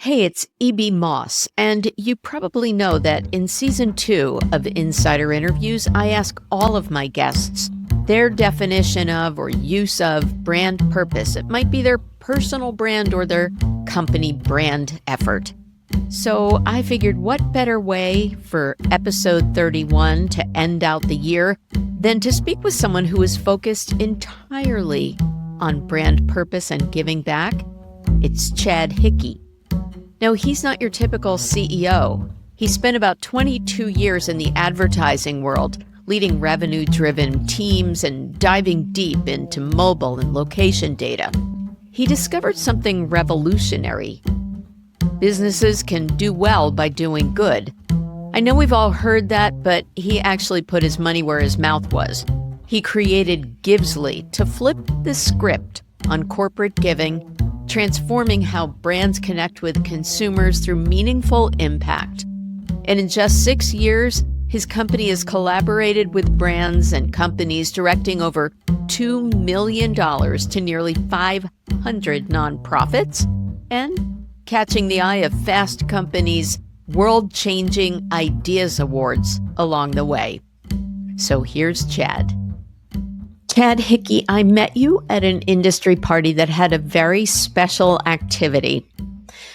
Hey, it's E.B. Moss, and you probably know that in season 2 of Insider Interviews, I ask all of my guests their definition of or use of brand purpose. It might be their personal brand or their company brand effort. So I figured what better way for episode 31 to end out the year than to speak with someone who is focused entirely on brand purpose and giving back. It's Chad Hickey. No, he's not your typical CEO. He spent about 22 years in the advertising world, leading revenue-driven teams and diving deep into mobile and location data. He discovered something revolutionary. Businesses can do well by doing good. I know we've all heard that, but he actually put his money where his mouth was. He created Givsly to flip the script on corporate giving, transforming how brands connect with consumers through meaningful impact. And in just 6 years, his company has collaborated with brands and companies directing over $2 million to nearly 500 nonprofits and catching the eye of Fast Company's World-Changing Ideas Awards along the way. So here's Chad. Chad Hickey, I met you at an industry party that had a very special activity.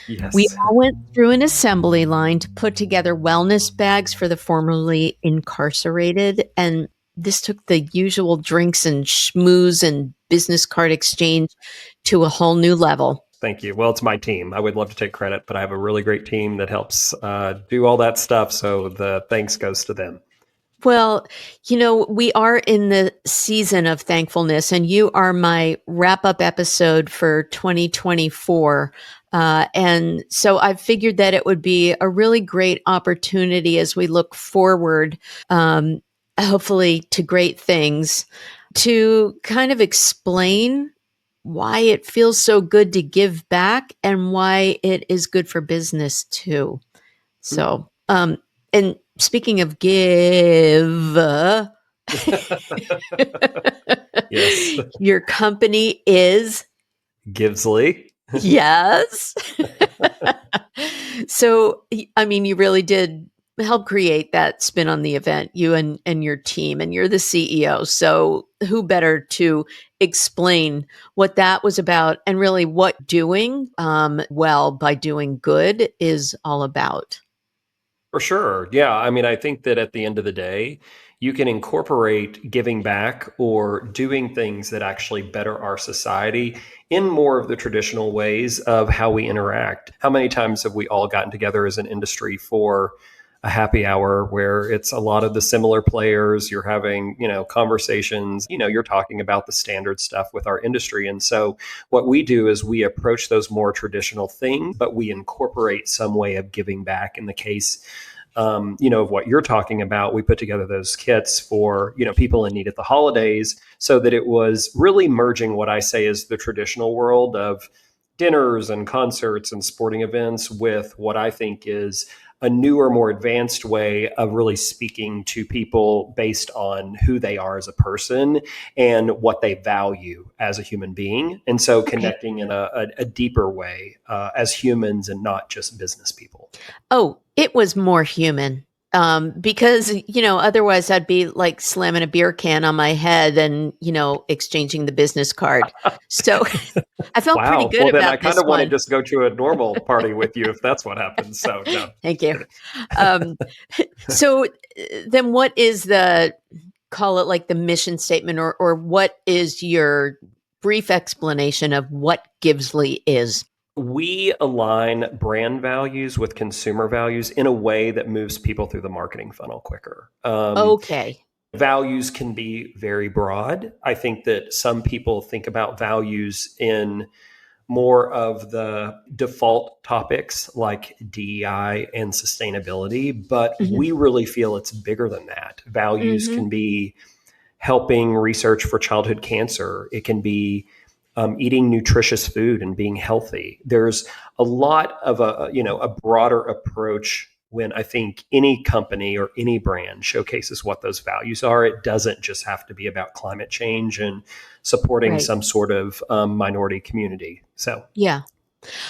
Yes. We all went through an assembly line to put together wellness bags for the formerly incarcerated, and this took the usual drinks and schmooze and business card exchange to a whole new level. Thank you. Well, it's my team. I would love to take credit, but I have a really great team that helps do all that stuff, so the thanks goes to them. Well, we are in the season of thankfulness, and you are my wrap-up episode for 2024. And so I figured that it would be a really great opportunity as we look forward, hopefully to great things, to kind of explain why it feels so good to give back and why it is good for business too. So, and speaking of give, Yes. Your company is Givsly. Yes. So, I mean, you really did help create that spin on the event, you and your team, and you're the CEO. So who better to explain what that was about and really what doing well by doing good is all about? For sure. Yeah. I mean, I think that at the end of the day, you can incorporate giving back or doing things that actually better our society in more of the traditional ways of how we interact. How many times have we all gotten together as an industry for a happy hour where it's a lot of the similar players, you're having, conversations, you're talking about the standard stuff with our industry. And so what we do is we approach those more traditional things, but we incorporate some way of giving back. In the case of what you're talking about, we put together those kits for, people in need at the holidays, so that it was really merging what I say is the traditional world of dinners and concerts and sporting events with what I think is a newer, more advanced way of really speaking to people based on who they are as a person and what they value as a human being. And so connecting in a deeper way as humans and not just business people. Oh, it was more human. Because, otherwise I'd be like slamming a beer can on my head and, exchanging the business card. So I felt pretty good well, about then I kind this of want to one. just go to a normal party with you if that's what happens. So no. Thank you. So then what is call it like the mission statement or what is your brief explanation of what Givsly is? We align brand values with consumer values in a way that moves people through the marketing funnel quicker. Okay. Values can be very broad. I think that some people think about values in more of the default topics like DEI and sustainability, but we really feel it's bigger than that. Values can be helping research for childhood cancer. It can be eating nutritious food and being healthy. There's a lot of a broader approach when I think any company or any brand showcases what those values are. It doesn't just have to be about climate change and supporting some sort of minority community. So yeah.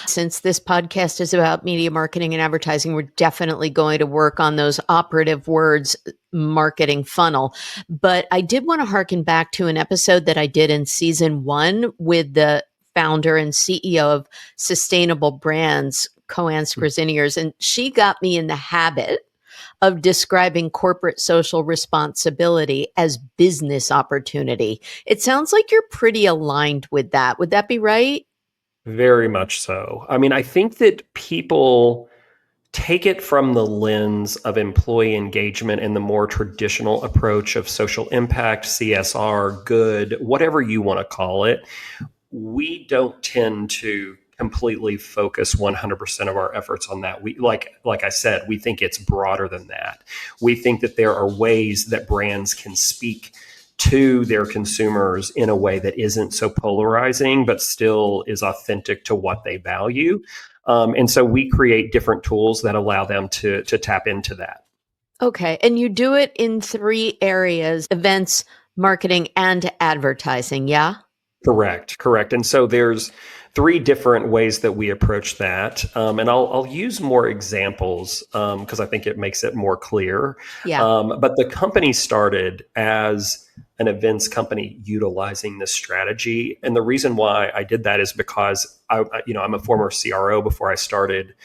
Since this podcast is about media marketing and advertising, we're definitely going to work on those operative words, marketing funnel. But I did want to harken back to an episode that I did in season 1 with the founder and CEO of Sustainable Brands, Coanne Skrziniers, and she got me in the habit of describing corporate social responsibility as business opportunity. It sounds like you're pretty aligned with that. Would that be right? Very much so. I mean, I think that people take it from the lens of employee engagement and the more traditional approach of social impact, CSR, good, whatever you want to call it. We don't tend to completely focus 100% of our efforts on that. We like I said, we think it's broader than that. We think that there are ways that brands can speak to their consumers in a way that isn't so polarizing, but still is authentic to what they value. And so we create different tools that allow them to tap into that. Okay. And you do it in 3 areas: events, marketing, and advertising. Yeah. Correct. And so there's 3 different ways that we approach that. And I'll use more examples because I think it makes it more clear. Yeah. But the company started as an events company utilizing this strategy. And the reason why I did that is because I'm a former CRO before I started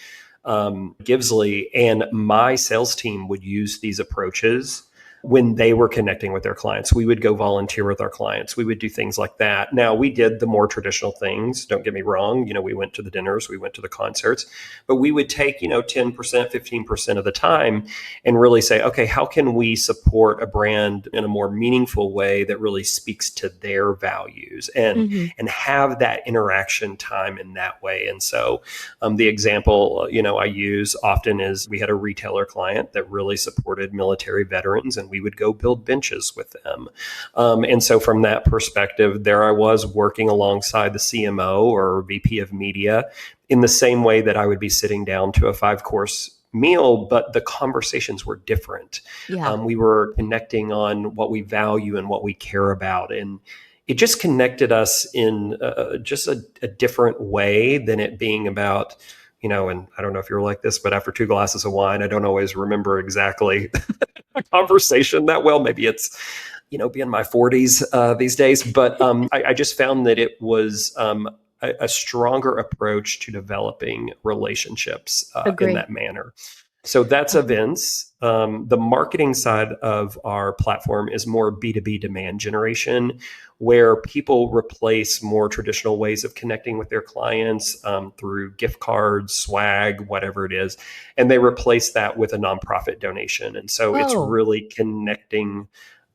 Givsly, and my sales team would use these approaches when they were connecting with their clients. We would go volunteer with our clients. We would do things like that. Now, we did the more traditional things. Don't get me wrong. We went to the dinners, we went to the concerts, but we would take, 10%, 15% of the time and really say, okay, how can we support a brand in a more meaningful way that really speaks to their values and have that interaction time in that way. And so the example, I use often is we had a retailer client that really supported military veterans, and we would go build benches with them. And so from that perspective, there I was working alongside the CMO or VP of media in the same way that I would be sitting down to a 5-course meal, but the conversations were different. Yeah. We were connecting on what we value and what we care about. And it just connected us in just a different way than it being about, and I don't know if you're like this, but after 2 glasses of wine, I don't always remember exactly a conversation that well. Maybe it's, being my 40s these days. But I just found that it was a stronger approach to developing relationships in Agree. that manner. So that's events. The marketing side of our platform is more B2B demand generation, where people replace more traditional ways of connecting with their clients through gift cards, swag, whatever it is, and they replace that with a nonprofit donation. And so it's Oh, really connecting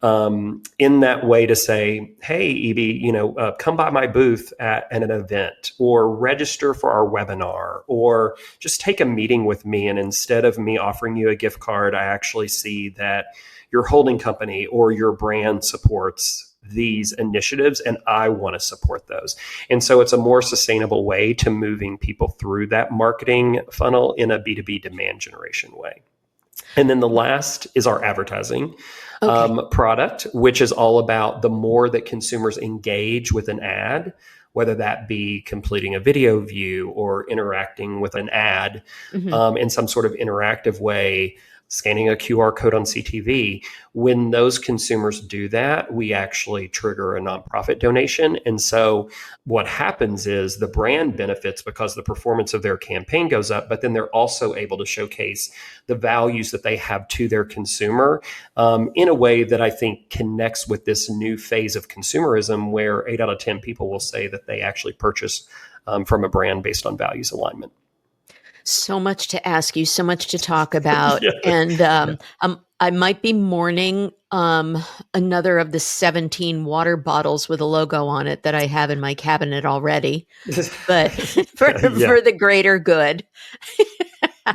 in that way to say, hey, Evie, come by my booth at an event, or register for our webinar, or just take a meeting with me. And instead of me offering you a gift card, I actually see that your holding company or your brand supports these initiatives, and I want to support those. And so it's a more sustainable way to moving people through that marketing funnel in a B2B demand generation way. And then the last is our advertising okay. product, which is all about the more that consumers engage with an ad, whether that be completing a video view or interacting with an ad hmm in some sort of interactive way, scanning a QR code on CTV. When those consumers do that, we actually trigger a nonprofit donation. And so what happens is the brand benefits because the performance of their campaign goes up, but then they're also able to showcase the values that they have to their consumer in a way that I think connects with this new phase of consumerism, where 8 out of 10 people will say that they actually purchase from a brand based on values alignment. So much to ask you, so much to talk about. Yeah. And Yeah. I might be mourning another of the 17 water bottles with a logo on it that I have in my cabinet already, but Yeah. for the greater good.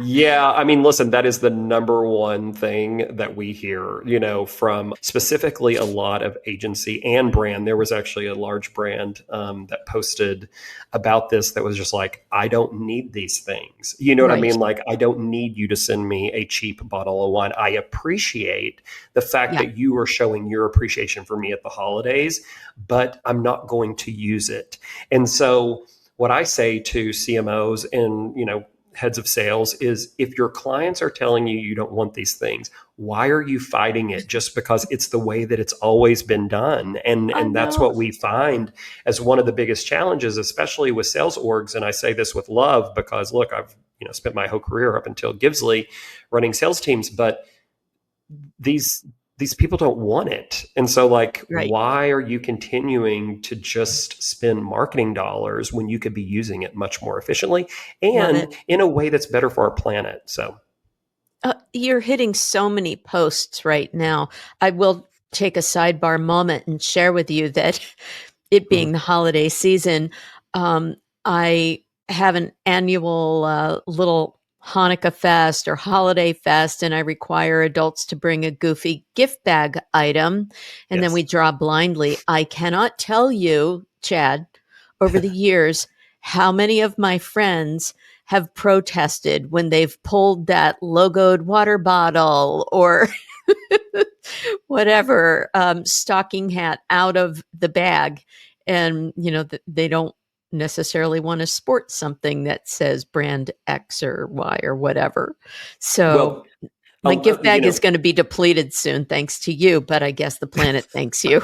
Yeah, I mean, listen, that is the number one thing that we hear, from specifically a lot of agency and brand. There was actually a large brand that posted about this that was just like, I don't need these things. You know what I Right. mean? Like, I don't need you to send me a cheap bottle of wine. I appreciate the fact Yeah. that you are showing your appreciation for me at the holidays, but I'm not going to use it. And so what I say to CMOs and, heads of sales is, if your clients are telling you you don't want these things, why are you fighting it just because it's the way that it's always been done? And I that's know. what we find as one of the biggest challenges, especially with sales orgs. And I say this with love because, look, I've spent my whole career up until Givsly running sales teams, but these people don't want it. And so, like, Right. why are you continuing to just spend marketing dollars when you could be using it much more efficiently Love it. and in a way that's better for our planet? So, You're hitting so many posts right now. I will take a sidebar moment and share with you that it being mhm. the holiday season, I have an annual little Hanukkah fest or holiday fest, and I require adults to bring a goofy gift bag item, and then we Yes. draw blindly. I cannot tell you, Chad, over the years, how many of my friends have protested when they've pulled that logoed water bottle or whatever stocking hat out of the bag, and they don't necessarily want to sport something that says brand X or Y or whatever. So Well, my gift you bag is know, going to be depleted soon, thanks to you, but I guess the planet thanks you.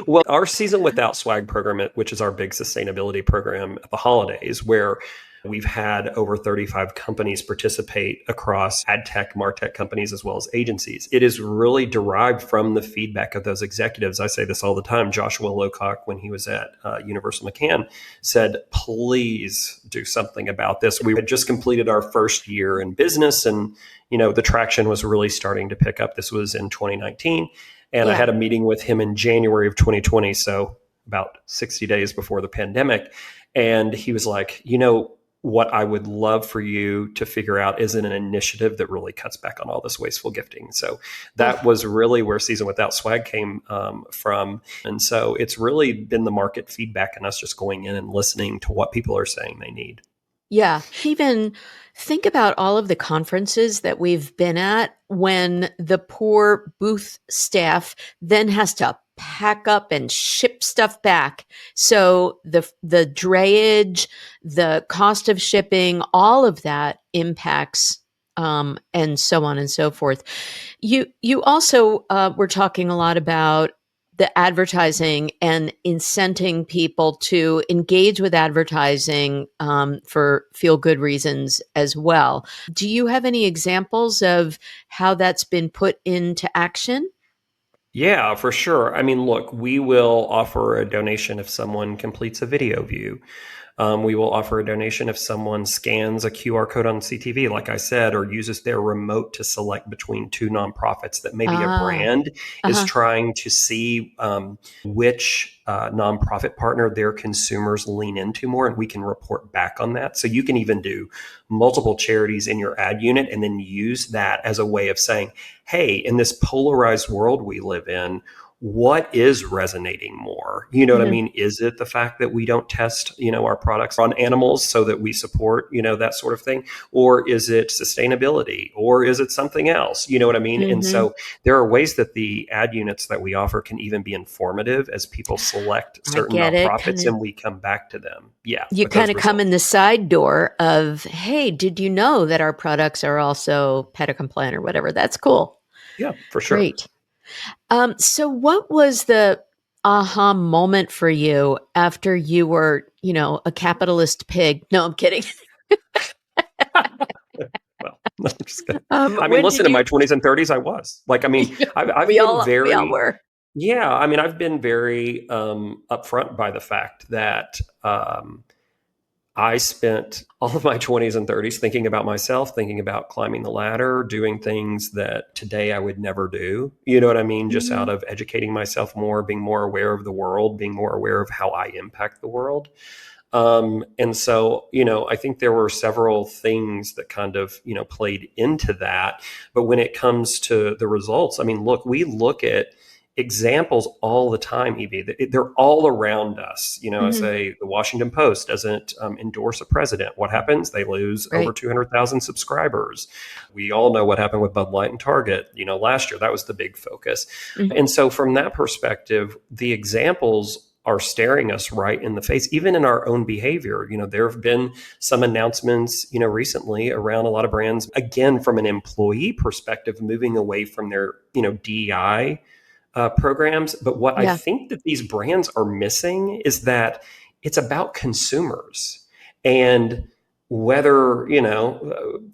well, our season without swag program, which is our big sustainability program at the holidays, where we've had over 35 companies participate across ad tech, martech companies, as well as agencies. It is really derived from the feedback of those executives. I say this all the time. Joshua Lowcock, when he was at Universal McCann, said, please do something about this. We had just completed our first year in business, and the traction was really starting to pick up. This was in 2019. And I Yeah. had a meeting with him in January of 2020, so about 60 days before the pandemic. And he was like, what I would love for you to figure out is an initiative that really cuts back on all this wasteful gifting. So that Oh, was really where Season Without Swag came from. And so it's really been the market feedback and us just going in and listening to what people are saying they need. yeah. Even think about all of the conferences that we've been at when the poor booth staff then has to pack up and ship stuff back. So the drayage, the cost of shipping, all of that impacts and so on and so forth. You also were talking a lot about the advertising and incenting people to engage with advertising for feel good reasons as well. Do you have any examples of how that's been put into action? Yeah, for sure. I mean, look, we will offer a donation if someone completes a video view. We will offer a donation if someone scans a QR code on CTV, like I said, or uses their remote to select between two nonprofits that maybe a Ah, brand is uh-huh. trying to see which nonprofit partner their consumers lean into more, and we can report back on that. So you can even do multiple charities in your ad unit and then use that as a way of saying, hey, in this polarized world we live in, what is resonating more? You know what I Mhm. mean? Is it the fact that we don't test, our products on animals so that we support, that sort of thing? Or is it sustainability? Or is it something else? You know what I mean? And Mhm. so there are ways that the ad units that we offer can even be informative as people select I certain get it. nonprofits and we come back to them. Yeah, You with kind those of come in results. the side door of, hey, did you know that our products are also PETA compliant or whatever? That's cool. Yeah, for sure. Great. So what was the aha moment for you after you were, a capitalist pig? No, I'm kidding. Well, I'm just kidding. I mean, When listen, did in my you 20s and 30s, I was like, I mean, I've we been all very, were. yeah, I mean, I've been very upfront by the fact that I spent all of my 20s and 30s thinking about myself, thinking about climbing the ladder, doing things that today I would never do. You know what I mean? Just out Mhm. of educating myself more, being more aware of the world, being more aware of how I impact the world. And so, I think there were several things that kind of, played into that. But when it comes to the results, I mean, look, we look at examples all the time, Evie. They're all around us. I Mhm. say the Washington Post doesn't endorse a president. What happens? They lose over Right. 200,000 subscribers. We all know what happened with Bud Light and Target, last year. That was the big focus. Mhm. And so, from that perspective, the examples are staring us right in the face, even in our own behavior. There have been some announcements, recently around a lot of brands, again, from an employee perspective, moving away from their, DEI programs. But what I Yeah. think that these brands are missing is that it's about consumers. And whether,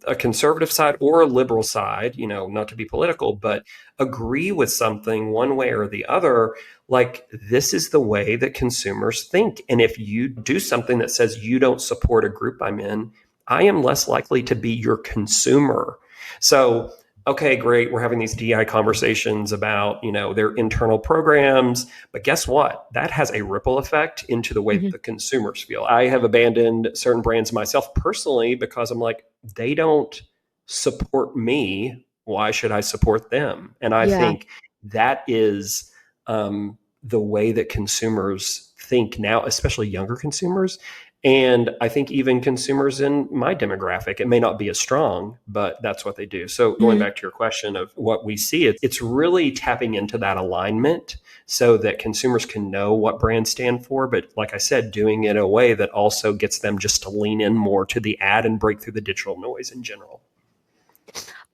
a conservative side or a liberal side, not to be political, but agree with something one way or the other, like this is the way that consumers think. And if you do something that says you don't support a group I'm in, I am less likely to be your consumer. So, okay, great. We're having these DI conversations about, their internal programs, but guess what? That has a ripple effect into the way that Mhm. the consumers feel. I have abandoned certain brands myself personally because I'm like, they don't support me. Why should I support them? And I Yeah. think that is the way that consumers think now, especially younger consumers. And I think even consumers in my demographic, it may not be as strong, but that's what they do. So going Mhm. back to your question of what we see, it's really tapping into that alignment so that consumers can know what brands stand for. But like I said, doing it in a way that also gets them just to lean in more to the ad and break through the digital noise in general.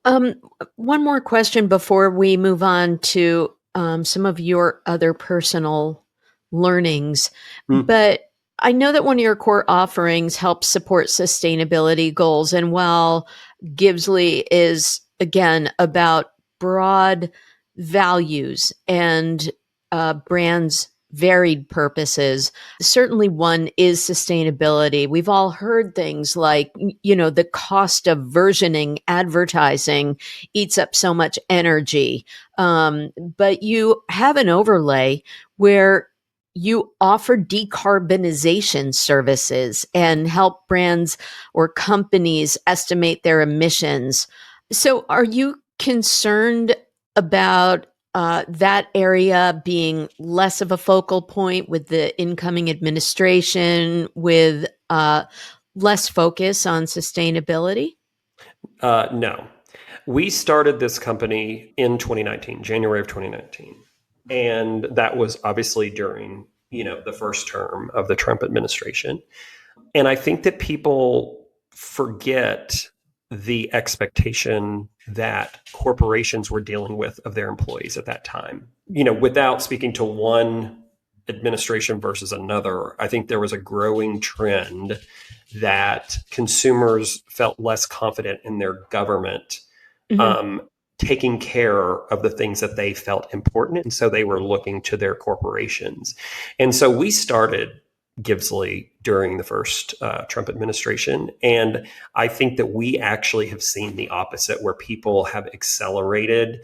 Um, One more question before we move on to some of your other personal learnings. Mm. But I know that one of your core offerings helps support sustainability goals. And while Givsly is, again, about broad values and brands' varied purposes, certainly one is sustainability. We've all heard things like, the cost of versioning advertising eats up so much energy. But you have an overlay where you offer decarbonization services and help brands or companies estimate their emissions. So, are you concerned about that area being less of a focal point with the incoming administration, with less focus on sustainability? No. We started this company in 2019, January of 2019. And that was obviously during, the first term of the Trump administration. And I think that people forget the expectation that corporations were dealing with of their employees at that time. Without speaking to one administration versus another, I think there was a growing trend that consumers felt less confident in their government Hmm. um, taking care of the things that they felt important. And so they were looking to their corporations. And so we started Givsly during the first Trump administration. And I think that we actually have seen the opposite, where people have accelerated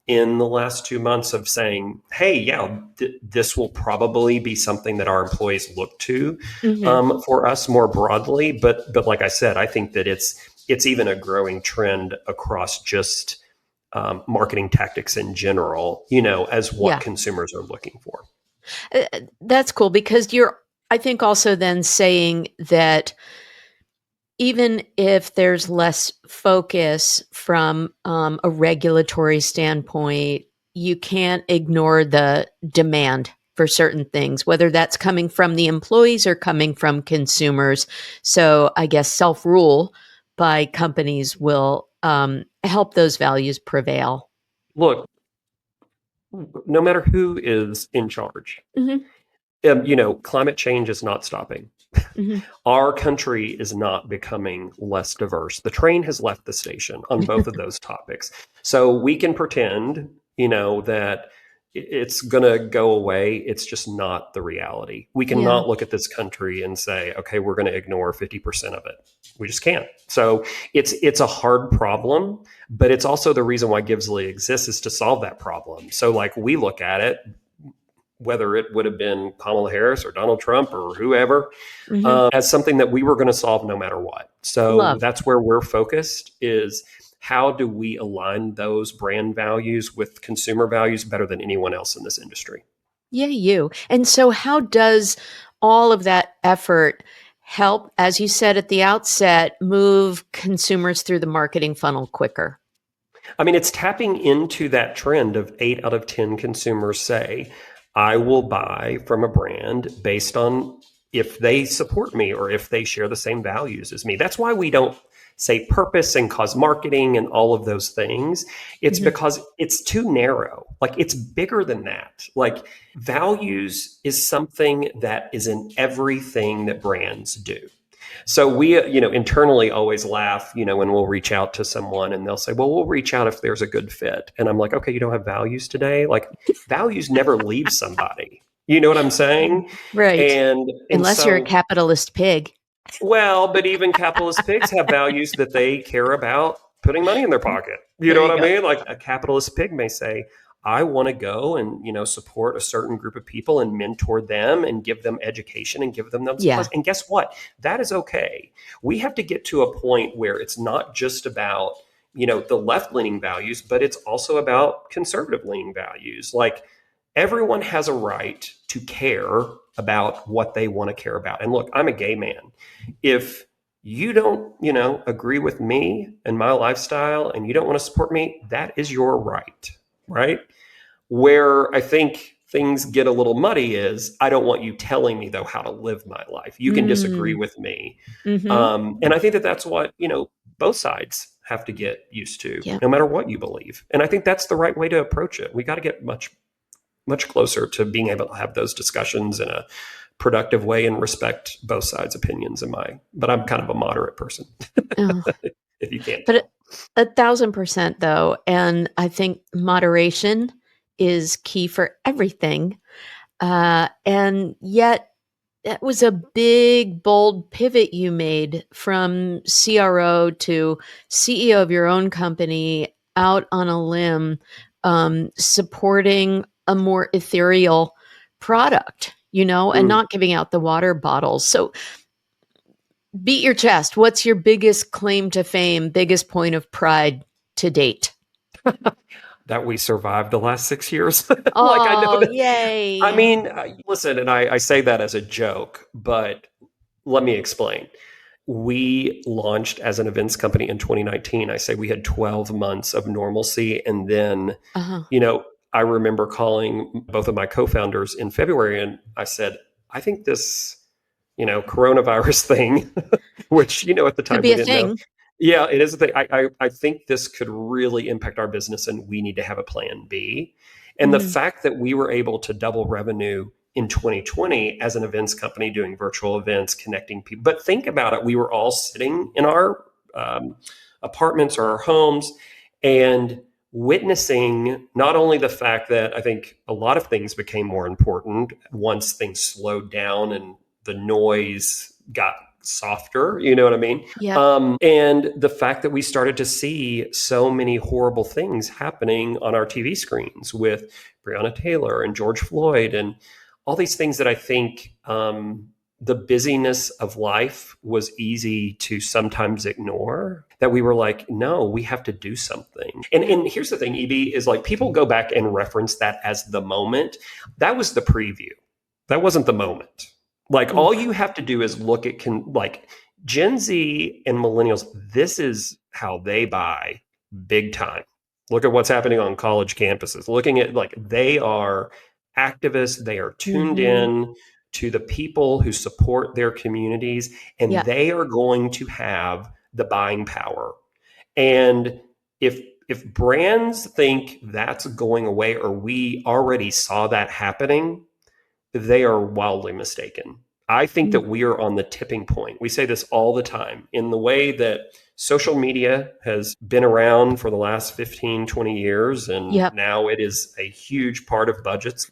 in the last 2 months of saying, hey, yeah, this will probably be something that our employees look to Hmm. for us more broadly. But like I said, I think that it's even a growing trend across just marketing tactics in general, as what Yeah. consumers are looking for. That's cool because you're, I think, also then saying that even if there's less focus from a regulatory standpoint, you can't ignore the demand for certain things, whether that's coming from the employees or coming from consumers. So I guess self rule by companies will help those values prevail. Look, no matter who is in charge, Hmm. climate change is not stopping. Hmm. Our country is not becoming less diverse. The train has left the station on both of those topics. So we can pretend, that it's going to go away. It's just not the reality. We Yeah. cannot look at this country and say, okay, we're going to ignore 50% of it. We just can't. So it's a hard problem, but it's also the reason why Givsly exists, is to solve that problem. So like we look at it, whether it would have been Kamala Harris or Donald Trump or whoever, Hmm. as something that we were going to solve no matter what. So Love. that's where we're focused, is how do we align those brand values with consumer values better than anyone else in this industry? Yeah, you. And so, how does all of that effort help, as you said at the outset, move consumers through the marketing funnel quicker? I mean, it's tapping into that trend of 8 out of 10 consumers say, I will buy from a brand based on if they support me or if they share the same values as me. That's why we don't say purpose and cause marketing and all of those things. It's Mhm. because it's too narrow. Like it's bigger than that. Like values is something that is in everything that brands do. So we, internally always laugh, when we'll reach out to someone and they'll say, well, we'll reach out if there's a good fit. And I'm like, okay, you don't have values today? Like values never leave somebody. You know what I'm saying? Right. And Unless you're a so, capitalist pig. well, but even capitalist pigs have values that they care about putting money in their pocket. You There know you what I go. mean? Like a capitalist pig may say, I want to go and, support a certain group of people and mentor them and give them education and give them those supplies. Yeah. And guess what? That is okay. We have to get to a point where it's not just about, the left leaning values, but it's also about conservative leaning values. Like everyone has a right to care about what they want to care about. And look, I'm a gay man. If you don't, agree with me and my lifestyle and you don't want to support me, that is your right, right? Where I think things get a little muddy is I don't want you telling me though how to live my life. You can disagree Mm. with me. Mhm. And I think that that's what, both sides have to get used to, Yeah. no matter what you believe. And I think that's the right way to approach it. We got to get much closer to being able to have those discussions in a productive way and respect both sides' opinions but I'm kind of a moderate person, Oh, if you can't but tell. 1,000% though, and I think moderation is key for everything. And yet that was a big, bold pivot you made from CRO to CEO of your own company out on a limb, supporting a more ethereal product, and Mm. not giving out the water bottles. So beat your chest. What's your biggest claim to fame, biggest point of pride to date? That we survived the last 6 years. Like I know Oh, that. I yay. mean, listen, and I say that as a joke, but let me explain. We launched as an events company in 2019. I say we had 12 months of normalcy. And then, Uh-huh. you know, I remember calling both of my co founders in February and I said, I think this, coronavirus thing, which, at the Could time be we a didn't know. thing. Yeah, it is a thing. I think this could really impact our business and we need to have a plan B. And the Mhm. fact that we were able to double revenue in 2020 as an events company doing virtual events, connecting people. But think about it. We were all sitting in our apartments or our homes and witnessing not only the fact that I think a lot of things became more important once things slowed down and the noise got softer, you know what I mean? Yep. And the fact that we started to see so many horrible things happening on our TV screens with Breonna Taylor and George Floyd and all these things that I think the busyness of life was easy to sometimes ignore. That we were like, no, we have to do something. And here's the thing, EB, is like people go back and reference that as the moment. That was the preview. That wasn't the moment. Like all Oof. you have to do is look at like Gen Z and millennials, this is how they buy big time. Look at what's happening on college campuses. Looking at like they are activists, they are tuned Mhm. in to the people who support their communities, and Yeah. they are going to have the buying power. And if brands think that's going away or we already saw that happening, they are wildly mistaken. I think Mm. that we are on the tipping point. We say this all the time in the way that social media has been around for the last 15, 20 years. And Yep. now it is a huge part of budgets.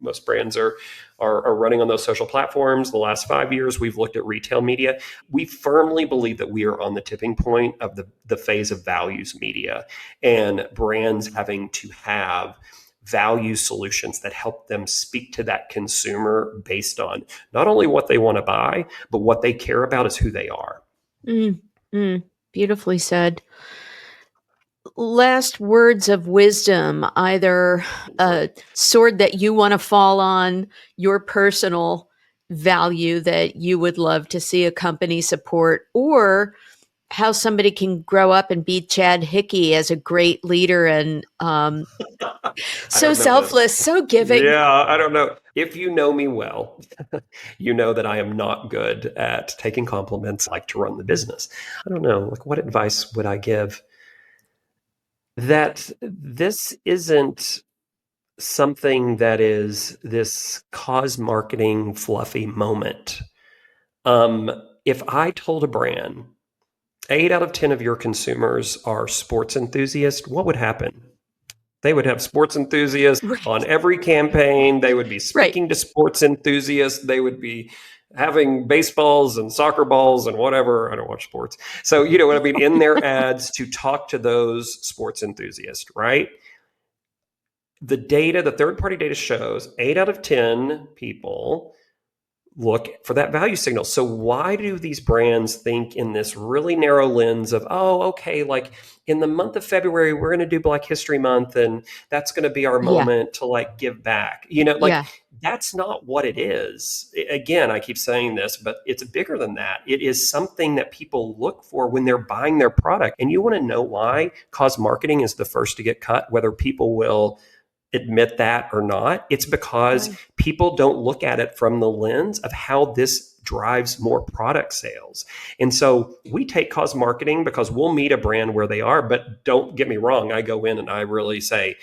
Most brands are running on those social platforms. The last 5 years, we've looked at retail media. We firmly believe that we are on the tipping point of the phase of values media and brands having to have value solutions that help them speak to that consumer based on not only what they want to buy, but what they care about is who they are. Mm. Mm. Beautifully said. Last words of wisdom, either a sword that you want to fall on, your personal value that you would love to see a company support, or how somebody can grow up and be Chad Hickey as a great leader and I so don't know that. selfless, so giving. Yeah, I don't know. If you know me well, you know that I am not good at taking compliments. I like to run the business. I don't know. Like, what advice would I give? That this isn't something that is this cause marketing fluffy moment. Um, if I told a brand 8 out of 10 of your consumers are sports enthusiasts, what would happen? They would have sports enthusiasts on Right. every campaign. They would be Right. speaking to sports enthusiasts. They would be having baseballs and soccer balls and whatever. I don't watch sports. So, you know what I mean? In their ads to talk to those sports enthusiasts, right? The data, the third party data shows 8 out of 10 people look for that value signal. So why do these brands think in this really narrow lens of, oh, okay, like in the month of February, we're going to do Black History Month and that's going to be our Yeah. moment to like give back. You know, like Yeah. that's not what it is. Again, I keep saying this, but it's bigger than that. It is something that people look for when they're buying their product. And you want to know why? Cause marketing is the first to get cut, whether people will admit that or not. It's because Right. people don't look at it from the lens of how this drives more product sales. And so we take cause marketing because we'll meet a brand where they are, but don't get me wrong. I go in and I really say,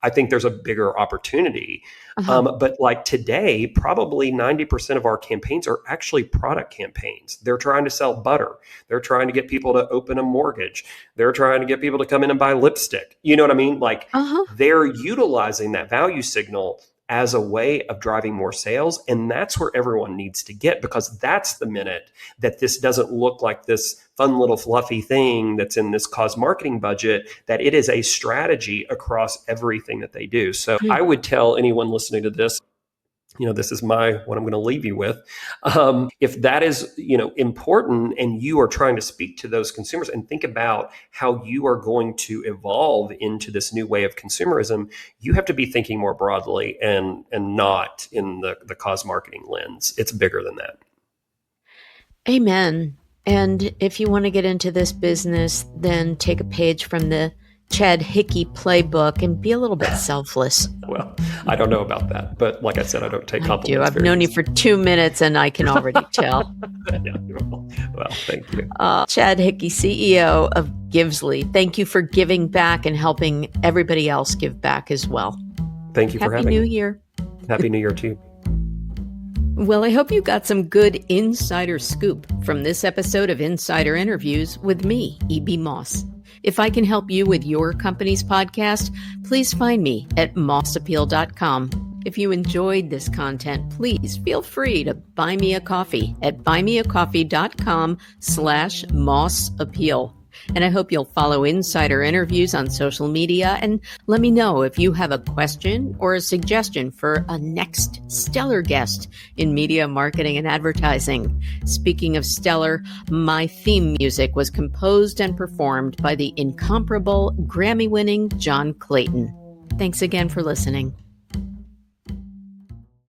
I think there's a bigger opportunity. Uh-huh. But like today, probably 90% of our campaigns are actually product campaigns. They're trying to sell butter. They're trying to get people to open a mortgage. They're trying to get people to come in and buy lipstick. You know what I mean? Like Uh-huh. they're utilizing that value signal as a way of driving more sales. And that's where everyone needs to get, because that's the minute that this doesn't look like this fun little fluffy thing that's in this cause marketing budget, that it is a strategy across everything that they do. So I would tell anyone listening to this, you know, this is what I'm going to leave you with. If that is, you know, important and you are trying to speak to those consumers and think about how you are going to evolve into this new way of consumerism, you have to be thinking more broadly and not in the cause marketing lens. It's bigger than that. Amen. And if you want to get into this business, then take a page from the Chad Hickey playbook and be a little bit selfless. Well, I don't know about that, but like I said, I don't take I do. compliments. I've known you for 2 minutes and I can already tell. Yeah, well, thank you. Chad Hickey, CEO of Givsly. Thank you for giving back and helping everybody else give back as well. Thank you for Happy having New me. Year. Happy New Year to you. Well, I hope you got some good insider scoop from this episode of Insider Interviews with me, E.B. Moss. If I can help you with your company's podcast, please find me at mossappeal.com. If you enjoyed this content, please feel free to buy me a coffee at buymeacoffee.com/mossappeal. And I hope you'll follow Insider Interviews on social media and let me know if you have a question or a suggestion for a next stellar guest in media, marketing, and advertising. Speaking of stellar, my theme music was composed and performed by the incomparable Grammy-winning John Clayton. Thanks again for listening.